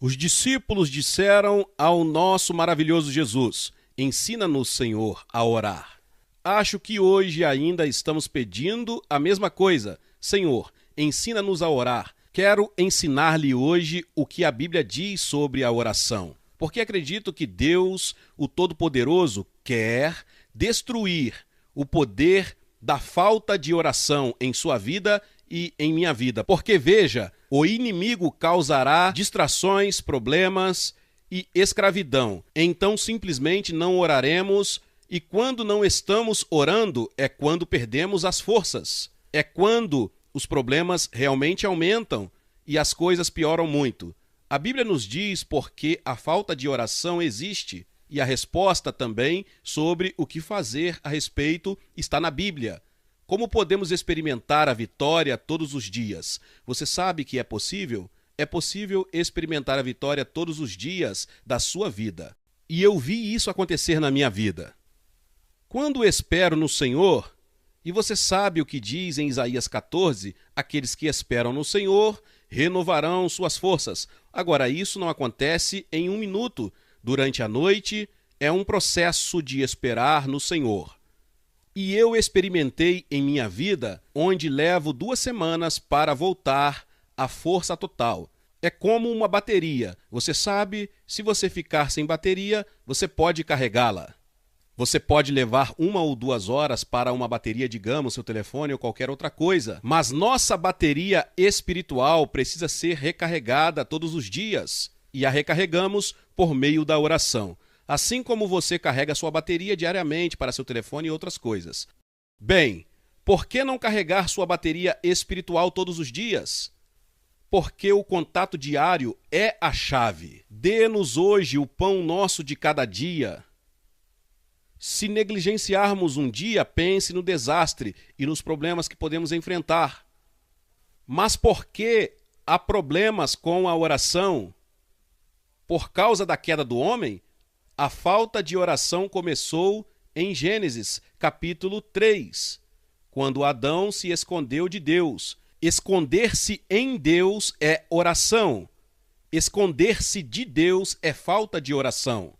Os discípulos disseram ao nosso maravilhoso Jesus: ensina-nos, Senhor, a orar. Acho que hoje ainda estamos pedindo a mesma coisa. Senhor, ensina-nos a orar. Quero ensinar-lhe hoje o que a Bíblia diz sobre a oração, porque acredito que Deus, o Todo-Poderoso, quer destruir o poder da falta de oração em sua vida e em minha vida. Porque, veja, o inimigo causará distrações, problemas e escravidão. Então, simplesmente não oraremos, e quando não estamos orando, é quando perdemos as forças. É quando os problemas realmente aumentam e as coisas pioram muito. A Bíblia nos diz porque a falta de oração existe, e a resposta também sobre o que fazer a respeito está na Bíblia. Como podemos experimentar a vitória todos os dias? Você sabe que é possível? É possível experimentar a vitória todos os dias da sua vida. E eu vi isso acontecer na minha vida. Quando espero no Senhor, e você sabe o que diz em Isaías 14, aqueles que esperam no Senhor renovarão suas forças. Agora, isso não acontece em um minuto. Durante a noite, é um processo de esperar no Senhor. E eu experimentei em minha vida, onde levo 2 semanas para voltar à força total. É como uma bateria. Você sabe, se você ficar sem bateria, você pode carregá-la. Você pode levar 1 ou 2 horas para uma bateria, digamos, seu telefone ou qualquer outra coisa. Mas nossa bateria espiritual precisa ser recarregada todos os dias. E a recarregamos por meio da oração. Assim como você carrega sua bateria diariamente para seu telefone e outras coisas. Bem, por que não carregar sua bateria espiritual todos os dias? Porque o contato diário é a chave. Dê-nos hoje o pão nosso de cada dia. Se negligenciarmos um dia, pense no desastre e nos problemas que podemos enfrentar. Mas por que há problemas com a oração? Por causa da queda do homem? A falta de oração começou em Gênesis, capítulo 3, quando Adão se escondeu de Deus. Esconder-se em Deus é oração. Esconder-se de Deus é falta de oração.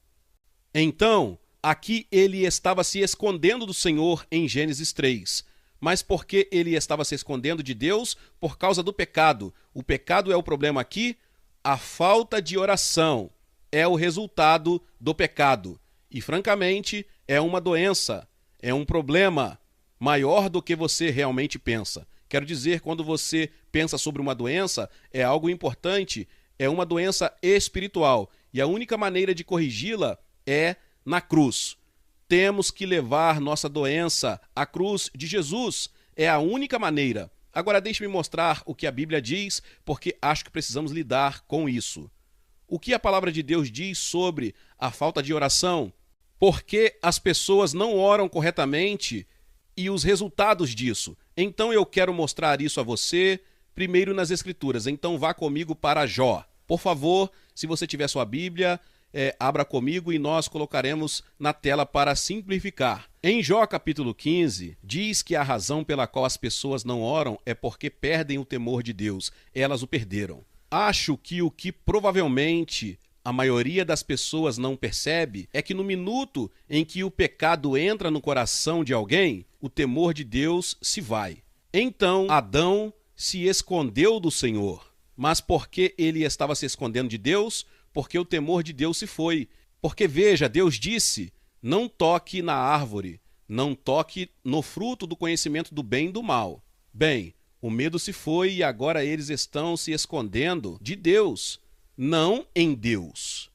Então, aqui ele estava se escondendo do Senhor em Gênesis 3. Mas por que ele estava se escondendo de Deus? Por causa do pecado. O pecado é o problema aqui. A falta de oração é o resultado do pecado. E, francamente, é uma doença, é um problema maior do que você realmente pensa. Quero dizer, quando você pensa sobre uma doença, é algo importante, é uma doença espiritual. E a única maneira de corrigi-la é na cruz. Temos que levar nossa doença à cruz de Jesus. É a única maneira. Agora deixe-me mostrar o que a Bíblia diz, porque acho que precisamos lidar com isso. O que a palavra de Deus diz sobre a falta de oração? Por que as pessoas não oram corretamente e os resultados disso? Então eu quero mostrar isso a você, primeiro nas Escrituras. Então vá comigo para Jó. Por favor, se você tiver sua Bíblia, abra comigo e nós colocaremos na tela para simplificar. Em Jó capítulo 15, diz que a razão pela qual as pessoas não oram é porque perdem o temor de Deus. Elas o perderam. Acho que o que provavelmente a maioria das pessoas não percebe é que no minuto em que o pecado entra no coração de alguém, o temor de Deus se vai. Então, Adão se escondeu do Senhor. Mas por que ele estava se escondendo de Deus? Porque o temor de Deus se foi. Porque, veja, Deus disse, não toque na árvore, não toque no fruto do conhecimento do bem e do mal. Bem, o medo se foi e agora eles estão se escondendo de Deus, não em Deus.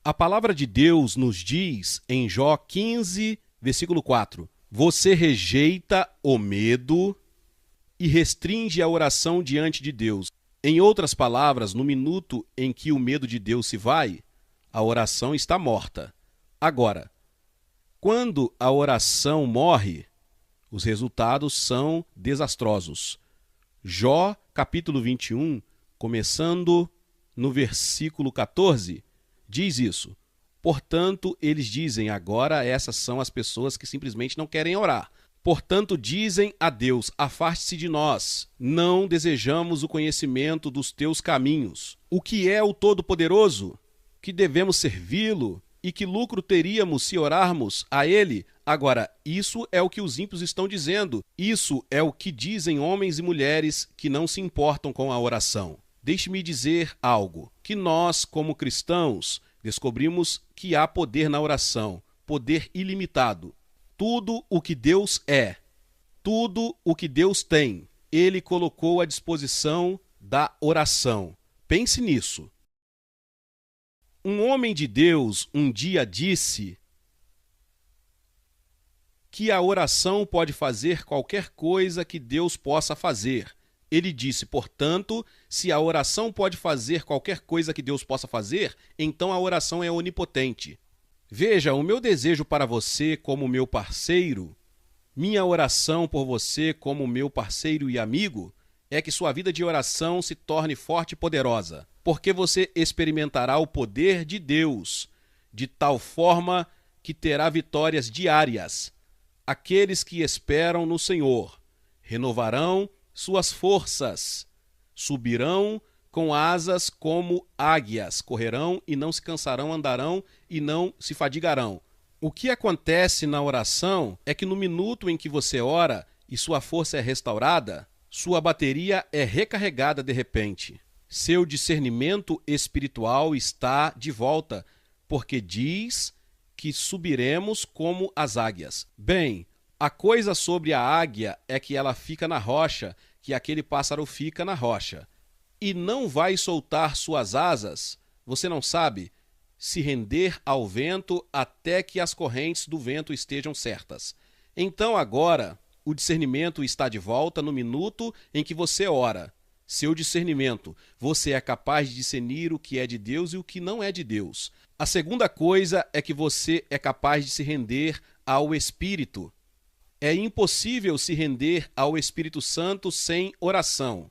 A palavra de Deus nos diz em Jó 15, versículo 4, você rejeita o medo e restringe a oração diante de Deus. Em outras palavras, no minuto em que o medo de Deus se vai, a oração está morta. Agora, quando a oração morre, os resultados são desastrosos. Jó, capítulo 21, começando no versículo 14, diz isso. Portanto, eles dizem, agora essas são as pessoas que simplesmente não querem orar. Portanto, dizem a Deus: afaste-se de nós, não desejamos o conhecimento dos teus caminhos. O que é o Todo-Poderoso? Que devemos servi-lo? E que lucro teríamos se orarmos a ele? Agora, isso é o que os ímpios estão dizendo. Isso é o que dizem homens e mulheres que não se importam com a oração. Deixe-me dizer algo, que nós, como cristãos, descobrimos que há poder na oração, poder ilimitado. Tudo o que Deus é, tudo o que Deus tem, Ele colocou à disposição da oração. Pense nisso. Um homem de Deus um dia disse que a oração pode fazer qualquer coisa que Deus possa fazer. Ele disse, portanto, se a oração pode fazer qualquer coisa que Deus possa fazer, então a oração é onipotente. Veja, o meu desejo para você como meu parceiro, minha oração por você como meu parceiro e amigo, é que sua vida de oração se torne forte e poderosa, porque você experimentará o poder de Deus, de tal forma que terá vitórias diárias. Aqueles que esperam no Senhor renovarão suas forças, subirão com asas como águias, correrão e não se cansarão, andarão e não se fadigarão. O que acontece na oração é que no minuto em que você ora e sua força é restaurada, sua bateria é recarregada de repente. Seu discernimento espiritual está de volta, porque diz que subiremos como as águias. Bem, a coisa sobre a águia é que ela fica na rocha, que aquele pássaro fica na rocha. E não vai soltar suas asas, você não sabe, se render ao vento até que as correntes do vento estejam certas. Então agora, o discernimento está de volta no minuto em que você ora. Seu discernimento, você é capaz de discernir o que é de Deus e o que não é de Deus. A segunda coisa é que você é capaz de se render ao Espírito. É impossível se render ao Espírito Santo sem oração.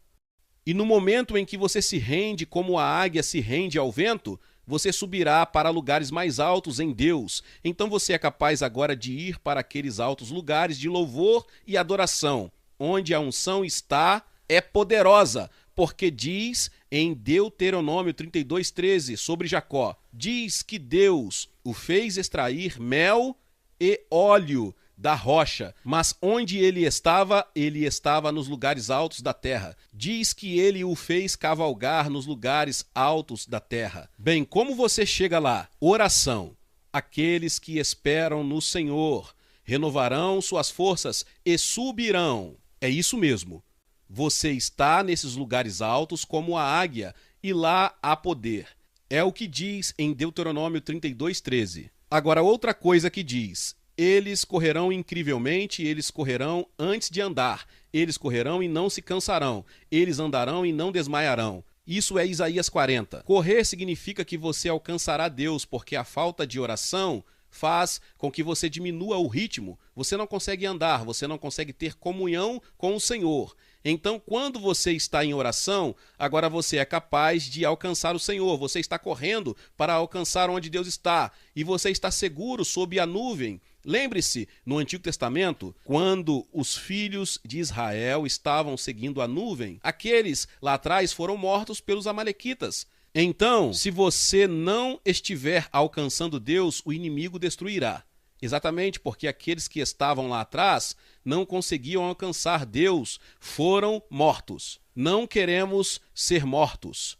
E no momento em que você se rende como a águia se rende ao vento, você subirá para lugares mais altos em Deus. Então você é capaz agora de ir para aqueles altos lugares de louvor e adoração, onde a unção está, é poderosa, porque diz em Deuteronômio 32:13 sobre Jacó, diz que Deus o fez extrair mel e óleo da rocha, mas onde ele estava nos lugares altos da terra. Diz que ele o fez cavalgar nos lugares altos da terra. Bem, como você chega lá? Oração. Aqueles que esperam no Senhor renovarão suas forças e subirão. É isso mesmo. Você está nesses lugares altos como a águia e lá há poder. É o que diz em Deuteronômio 32:13. Agora, outra coisa que diz: eles correrão incrivelmente, eles correrão antes de andar, eles correrão e não se cansarão, eles andarão e não desmaiarão. Isso é Isaías 40. Correr significa que você alcançará Deus, porque a falta de oração faz com que você diminua o ritmo. Você não consegue andar, você não consegue ter comunhão com o Senhor. Então, quando você está em oração, agora você é capaz de alcançar o Senhor. Você está correndo para alcançar onde Deus está. E você está seguro sob a nuvem. Lembre-se, no Antigo Testamento, quando os filhos de Israel estavam seguindo a nuvem, aqueles lá atrás foram mortos pelos amalequitas. Então, se você não estiver alcançando Deus, o inimigo destruirá. Exatamente porque aqueles que estavam lá atrás não conseguiam alcançar Deus, foram mortos. Não queremos ser mortos.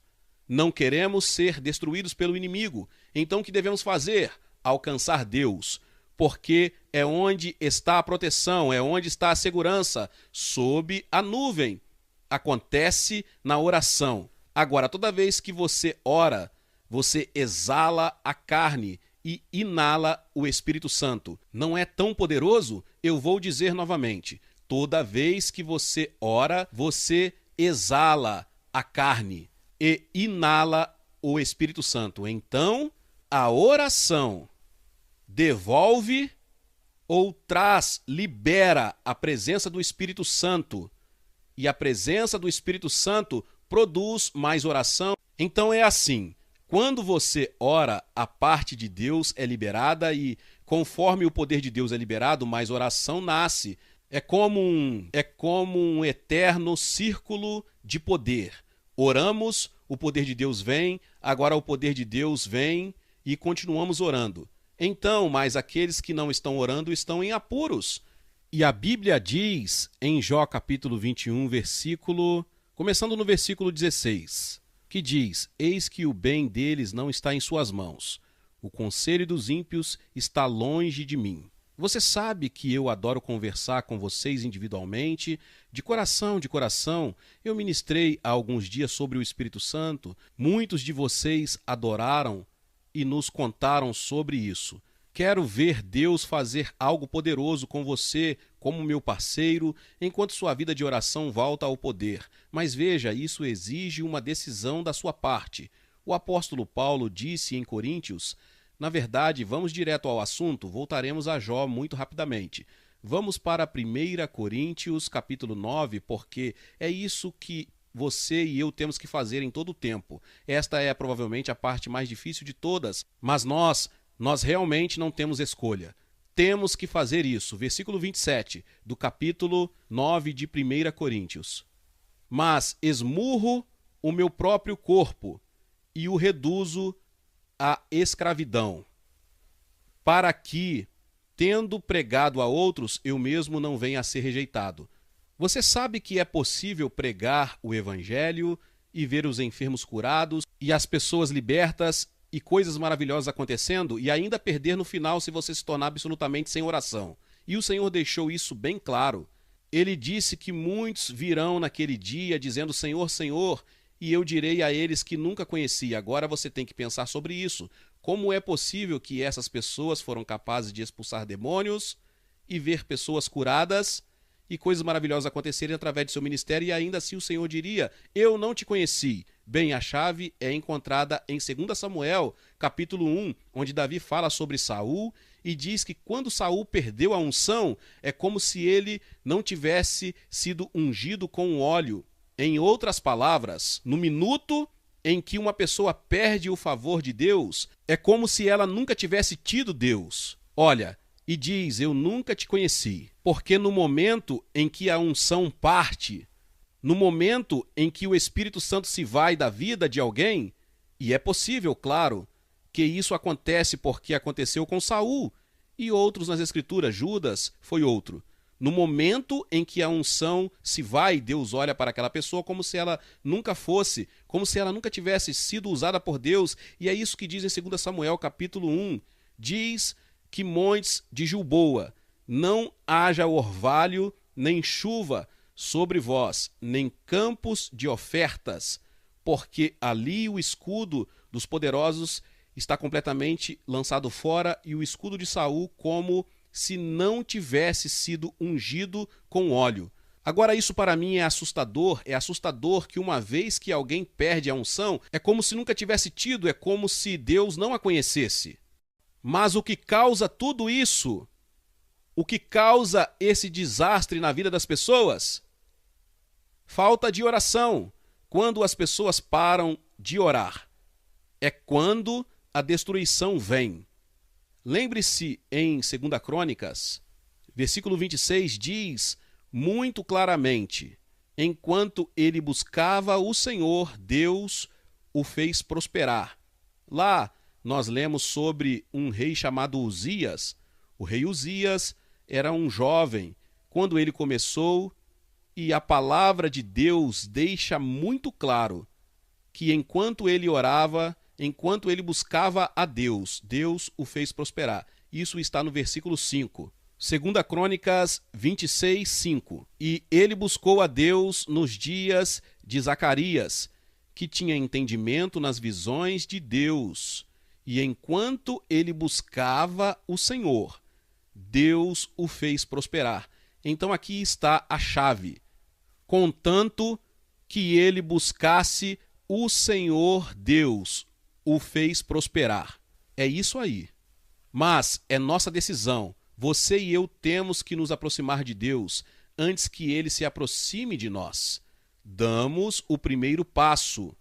Não queremos ser destruídos pelo inimigo. Então o que devemos fazer? Alcançar Deus. Porque é onde está a proteção, é onde está a segurança, sob a nuvem. Acontece na oração. Agora, toda vez que você ora, você exala a carne e inala o Espírito Santo. Não é tão poderoso? Eu vou dizer novamente. Toda vez que você ora, você exala a carne e inala o Espírito Santo. Então, a oração devolve ou traz, libera a presença do Espírito Santo. E a presença do Espírito Santo produz mais oração. Então é assim, quando você ora, a parte de Deus é liberada e conforme o poder de Deus é liberado, mais oração nasce. É como um eterno círculo de poder. Oramos, o poder de Deus vem, agora o poder de Deus vem e continuamos orando. Então, mas aqueles que não estão orando estão em apuros. E a Bíblia diz em Jó capítulo 21, começando no versículo 16, que diz: Eis que o bem deles não está em suas mãos, o conselho dos ímpios está longe de mim. Você sabe que eu adoro conversar com vocês individualmente, de coração. Eu ministrei há alguns dias sobre o Espírito Santo. Muitos de vocês adoraram e nos contaram sobre isso. Quero ver Deus fazer algo poderoso com você, como meu parceiro, enquanto sua vida de oração volta ao poder. Mas veja, isso exige uma decisão da sua parte. O apóstolo Paulo disse em Coríntios... Na verdade, vamos direto ao assunto, voltaremos a Jó muito rapidamente. Vamos para 1 Coríntios, capítulo 9, porque é isso que você e eu temos que fazer em todo o tempo. Esta é provavelmente a parte mais difícil de todas, mas nós realmente não temos escolha. Temos que fazer isso. Versículo 27 do capítulo 9 de 1 Coríntios. Mas esmurro o meu próprio corpo e o reduzo a escravidão, para que, tendo pregado a outros, eu mesmo não venha a ser rejeitado. Você sabe que é possível pregar o evangelho e ver os enfermos curados e as pessoas libertas e coisas maravilhosas acontecendo e ainda perder no final se você se tornar absolutamente sem oração. E o Senhor deixou isso bem claro. Ele disse que muitos virão naquele dia dizendo: Senhor, Senhor, e eu direi a eles que nunca conheci. Agora você tem que pensar sobre isso. Como é possível que essas pessoas foram capazes de expulsar demônios e ver pessoas curadas e coisas maravilhosas acontecerem através de seu ministério, e ainda assim o Senhor diria: eu não te conheci. Bem, a chave é encontrada em 2 Samuel, capítulo 1, onde Davi fala sobre Saul e diz que quando Saul perdeu a unção, é como se ele não tivesse sido ungido com óleo. Em outras palavras, no minuto em que uma pessoa perde o favor de Deus, é como se ela nunca tivesse tido Deus. Olha, e diz: eu nunca te conheci. Porque no momento em que a unção parte, no momento em que o Espírito Santo se vai da vida de alguém, e é possível, claro, que isso acontece porque aconteceu com Saul e outros nas Escrituras. Judas foi outro. No momento em que a unção se vai, Deus olha para aquela pessoa como se ela nunca fosse, como se ela nunca tivesse sido usada por Deus. E é isso que diz em 2 Samuel, capítulo 1. Diz que montes de Gilboa, não haja orvalho nem chuva sobre vós, nem campos de ofertas, porque ali o escudo dos poderosos está completamente lançado fora, e o escudo de Saul como se não tivesse sido ungido com óleo. Agora, isso para mim é assustador que uma vez que alguém perde a unção, é como se nunca tivesse tido, é como se Deus não a conhecesse. Mas o que causa tudo isso, o que causa esse desastre na vida das pessoas? Falta de oração. Quando as pessoas param de orar, é quando a destruição vem. Lembre-se, em 2 Crônicas, versículo 26 diz muito claramente: enquanto ele buscava o Senhor, Deus o fez prosperar. Lá nós lemos sobre um rei chamado Uzias. O rei Uzias era um jovem quando ele começou, e a palavra de Deus deixa muito claro que enquanto ele orava, enquanto ele buscava a Deus, Deus o fez prosperar. Isso está no versículo 5. 2 Crônicas 26, 5. E ele buscou a Deus nos dias de Zacarias, que tinha entendimento nas visões de Deus. E enquanto ele buscava o Senhor, Deus o fez prosperar. Então aqui está a chave. Contanto que ele buscasse o Senhor Deus, o fez prosperar. É isso aí. Mas é nossa decisão. Você e eu temos que nos aproximar de Deus antes que ele se aproxime de nós. Damos o primeiro passo.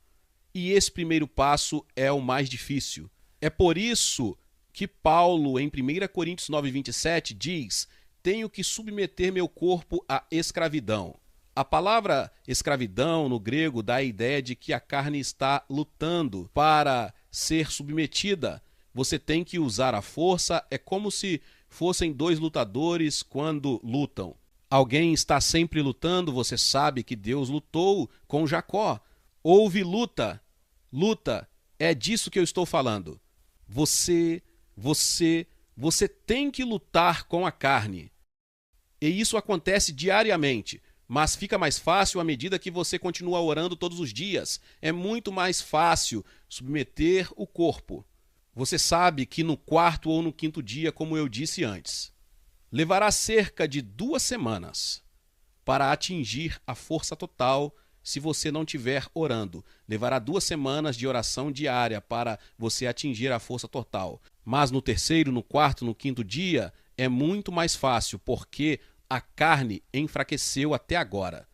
E esse primeiro passo é o mais difícil. É por isso que Paulo, em 1 Coríntios 9, 27, diz: tenho que submeter meu corpo à escravidão. A palavra escravidão no grego dá a ideia de que a carne está lutando para ser submetida. Você tem que usar a força, é como se fossem dois lutadores quando lutam. Alguém está sempre lutando, você sabe que Deus lutou com Jacó. Houve luta, é disso que eu estou falando. Você tem que lutar com a carne. E isso acontece diariamente, mas fica mais fácil à medida que você continua orando todos os dias. É muito mais fácil submeter o corpo. Você sabe que no quarto ou no quinto dia, como eu disse antes, levará cerca de 2 semanas para atingir a força total se você não estiver orando. Levará 2 semanas de oração diária para você atingir a força total. Mas no terceiro, no quarto, no quinto dia, é muito mais fácil, porque a carne enfraqueceu até agora.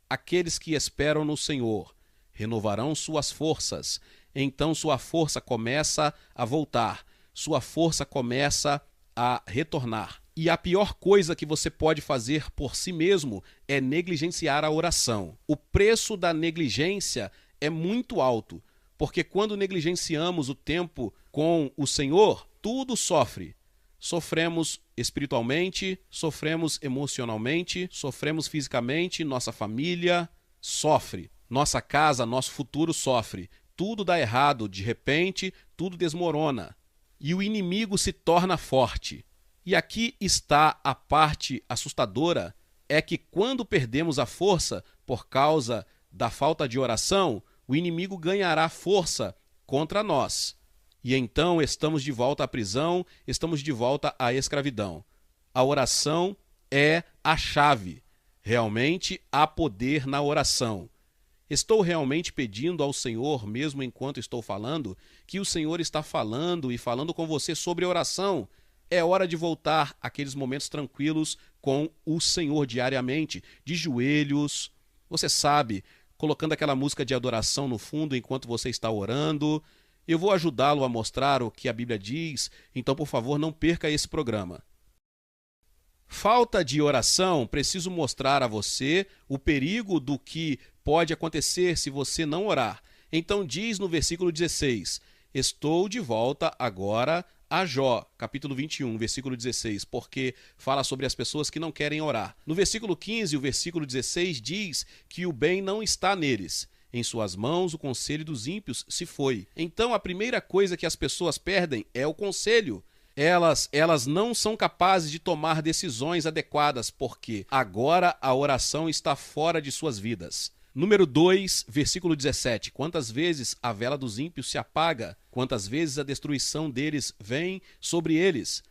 Aqueles que esperam no Senhor renovarão suas forças. Então sua força começa a voltar, sua força começa a retornar. E a pior coisa que você pode fazer por si mesmo é negligenciar a oração. O preço da negligência é muito alto, porque quando negligenciamos o tempo com o Senhor, tudo sofre. Sofremos espiritualmente, sofremos emocionalmente, sofremos fisicamente, nossa família sofre, nossa casa, nosso futuro sofre. Tudo dá errado, de repente, tudo desmorona. E o inimigo se torna forte. E aqui está a parte assustadora, é que quando perdemos a força por causa da falta de oração, o inimigo ganhará força contra nós. E então estamos de volta à prisão, estamos de volta à escravidão. A oração é a chave. Realmente há poder na oração. Estou realmente pedindo ao Senhor, mesmo enquanto estou falando, que o Senhor está falando e falando com você sobre oração. É hora de voltar àqueles momentos tranquilos com o Senhor diariamente, de joelhos, você sabe, colocando aquela música de adoração no fundo enquanto você está orando. Eu vou ajudá-lo a mostrar o que a Bíblia diz, então, por favor, não perca esse programa. Falta de oração, preciso mostrar a você o perigo do que pode acontecer se você não orar. Então diz no versículo 16, estou de volta agora a Jó, capítulo 21, versículo 16, porque fala sobre as pessoas que não querem orar. No versículo 15, o versículo 16 diz que o bem não está neles. Em suas mãos o conselho dos ímpios se foi. Então a primeira coisa que as pessoas perdem é o conselho. Elas não são capazes de tomar decisões adequadas, porque agora a oração está fora de suas vidas. Número 2, versículo 17. Quantas vezes a vela dos ímpios se apaga? Quantas vezes a destruição deles vem sobre eles?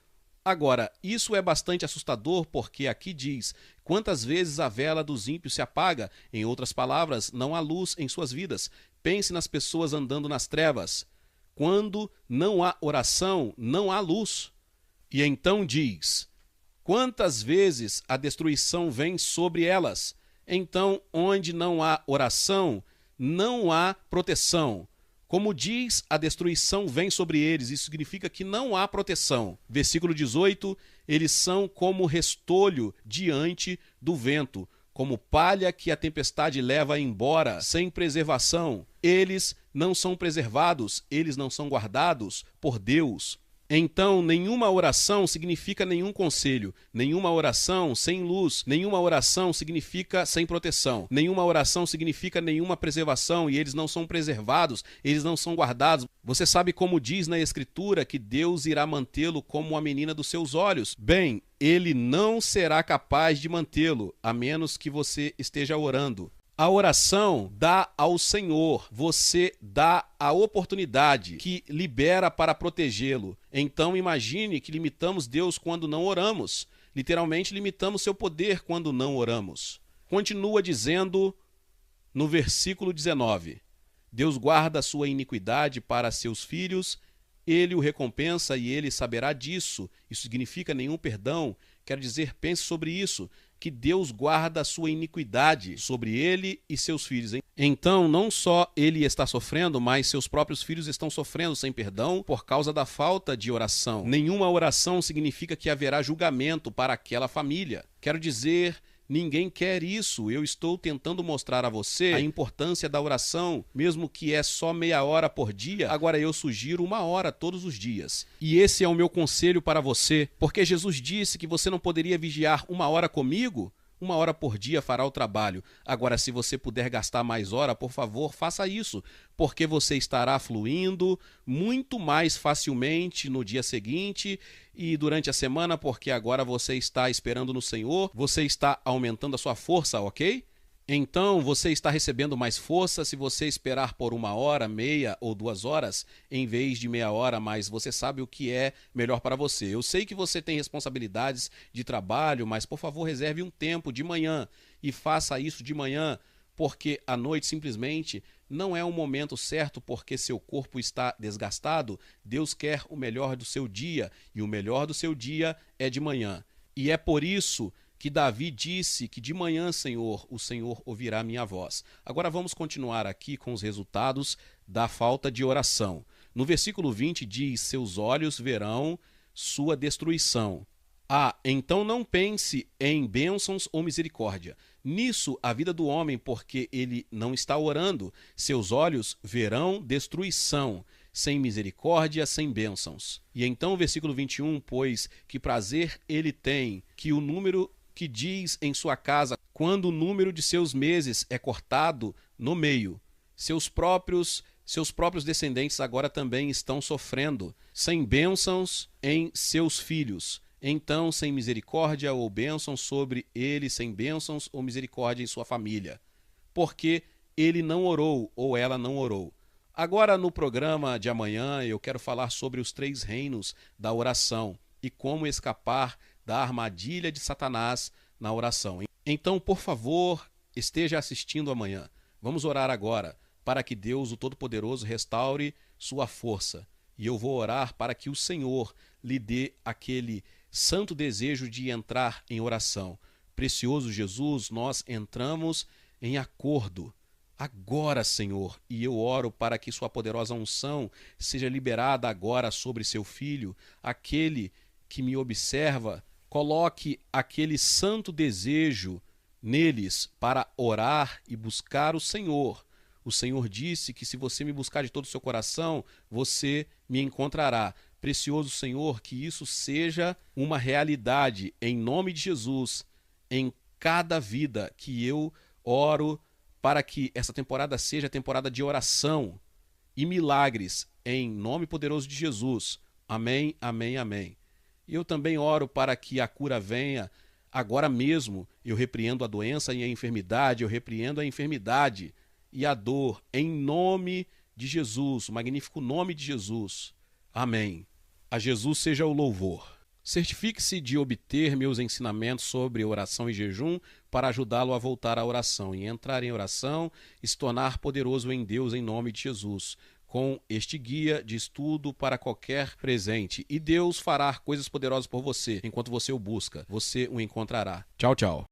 Agora, isso é bastante assustador, porque aqui diz, quantas vezes a vela dos ímpios se apaga? Em outras palavras, não há luz em suas vidas. Pense nas pessoas andando nas trevas. Quando não há oração, não há luz. E então diz, quantas vezes a destruição vem sobre elas? Então, onde não há oração, não há proteção. Como diz, a destruição vem sobre eles, isso significa que não há proteção. Versículo 18, eles são como restolho diante do vento, como palha que a tempestade leva embora, sem preservação. Eles não são preservados, eles não são guardados por Deus. Então, nenhuma oração significa nenhum conselho, nenhuma oração sem luz, nenhuma oração significa sem proteção, nenhuma oração significa nenhuma preservação, e eles não são preservados, eles não são guardados. Você sabe como diz na Escritura que Deus irá mantê-lo como a menina dos seus olhos? Bem, ele não será capaz de mantê-lo, a menos que você esteja orando. A oração dá ao Senhor, você dá a oportunidade que libera para protegê-lo. Então imagine que limitamos Deus quando não oramos. Literalmente limitamos seu poder quando não oramos. Continua dizendo no versículo 19, Deus guarda a sua iniquidade para seus filhos, ele o recompensa e ele saberá disso. Isso significa nenhum perdão. Quero dizer, pense sobre isso, que Deus guarda a sua iniquidade sobre ele e seus filhos. Então, não só ele está sofrendo, mas seus próprios filhos estão sofrendo sem perdão por causa da falta de oração. Nenhuma oração significa que haverá julgamento para aquela família. Quero dizer, ninguém quer isso. Eu estou tentando mostrar a você a importância da oração, mesmo que é só meia hora por dia. Agora eu sugiro 1 hora todos os dias. E esse é o meu conselho para você, porque Jesus disse que você não poderia vigiar 1 hora comigo. 1 hora por dia fará o trabalho. Agora, se você puder gastar mais hora, por favor, faça isso, porque você estará fluindo muito mais facilmente no dia seguinte e durante a semana, porque agora você está esperando no Senhor, você está aumentando a sua força, ok? Então, você está recebendo mais força se você esperar por 1 hora, meia ou 2 horas, em vez de meia hora, mas você sabe o que é melhor para você. Eu sei que você tem responsabilidades de trabalho, mas por favor reserve um tempo de manhã e faça isso de manhã, porque à noite simplesmente não é um momento certo, porque seu corpo está desgastado. Deus quer o melhor do seu dia e o melhor do seu dia é de manhã. E é por isso que Davi disse que de manhã, Senhor, o Senhor ouvirá minha voz. Agora vamos continuar aqui com os resultados da falta de oração. No versículo 20 diz, seus olhos verão sua destruição. Então não pense em bênçãos ou misericórdia. Nisso a vida do homem, porque ele não está orando. Seus olhos verão destruição, sem misericórdia, sem bênçãos. E então o versículo 21, pois que prazer ele tem, que o número que diz em sua casa, quando o número de seus meses é cortado no meio. Seus próprios descendentes agora também estão sofrendo, sem bênçãos em seus filhos. Então, sem misericórdia ou bênçãos sobre ele, sem bênçãos ou misericórdia em sua família. Porque ele não orou ou ela não orou. Agora, no programa de amanhã, eu quero falar sobre os 3 reinos da oração e como escapar da armadilha de Satanás na oração. Então, por favor, esteja assistindo amanhã. Vamos orar agora para que Deus, o Todo-Poderoso, restaure sua força. E eu vou orar para que o Senhor lhe dê aquele santo desejo de entrar em oração. Precioso Jesus, nós entramos em acordo agora, Senhor, e eu oro para que sua poderosa unção seja liberada agora sobre seu filho, aquele que me observa. Coloque aquele santo desejo neles para orar e buscar o Senhor. O Senhor disse que se você me buscar de todo o seu coração, você me encontrará. Precioso Senhor, que isso seja uma realidade em nome de Jesus, em cada vida que eu oro, para que essa temporada seja a temporada de oração e milagres, em nome poderoso de Jesus. Amém, amém, amém. E eu também oro para que a cura venha agora mesmo. Eu repreendo a doença e a enfermidade, eu repreendo a enfermidade e a dor, em nome de Jesus, o magnífico nome de Jesus. Amém. A Jesus seja o louvor. Certifique-se de obter meus ensinamentos sobre oração e jejum para ajudá-lo a voltar à oração e entrar em oração e se tornar poderoso em Deus em nome de Jesus, com este guia de estudo para qualquer presente. E Deus fará coisas poderosas por você enquanto você o busca. Você o encontrará. Tchau, tchau.